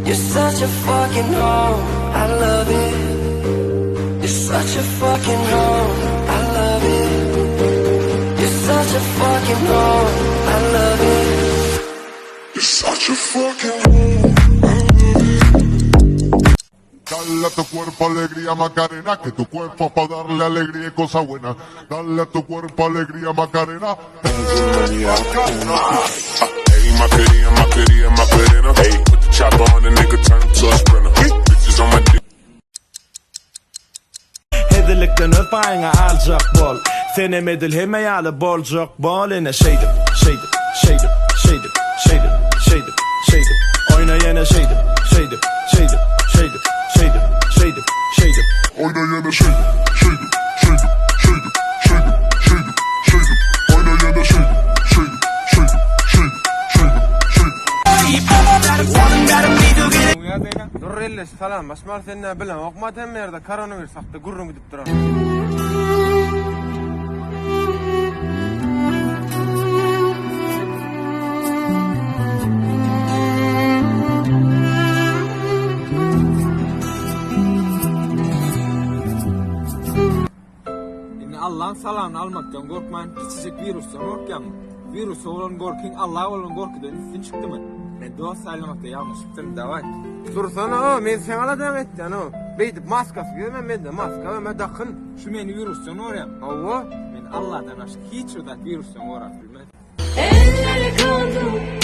You're such a fucking hoe, I love it. You're such a fucking hoe, I love it. You're such a fucking hoe, I love it. You're such a fucking hoe, I love it. Dale a tu cuerpo alegría Macarena, que tu cuerpo es para darle alegría y cosas buenas. Dale a tu cuerpo alegría Macarena. Hey, Macarena. Hey, put the chopper on the nigga, turn to a sprinter. Bitches on my dick. Hedilikten öp ayna alacak bol. Senem edilheme yalı bolcuk bol. Ene şeydim. Oyna yine şeydim. Oyna yana şeydim. Oyna yana şeydim. Dur elle salam basmar seninle bilen okumadan mı yerde koronavirüs hakkında gurrun gidip duran. Allah'ın salamını almaktan korkmayın. Küçücük virüsten korkmayın. Virüs olan korkun, Allah olan korkudan üstün çıktı mı? Ben doğa saylamakta yanlış çıktım, davay. Dursana o, men sen aladan ettin o. Beydip maskası giydin, men de maska ve medakın. Şu meni virüsten orayam. Ava? Men Allah'tan aşk hiç odak virüsten orak bilmez. Elleri kaldı.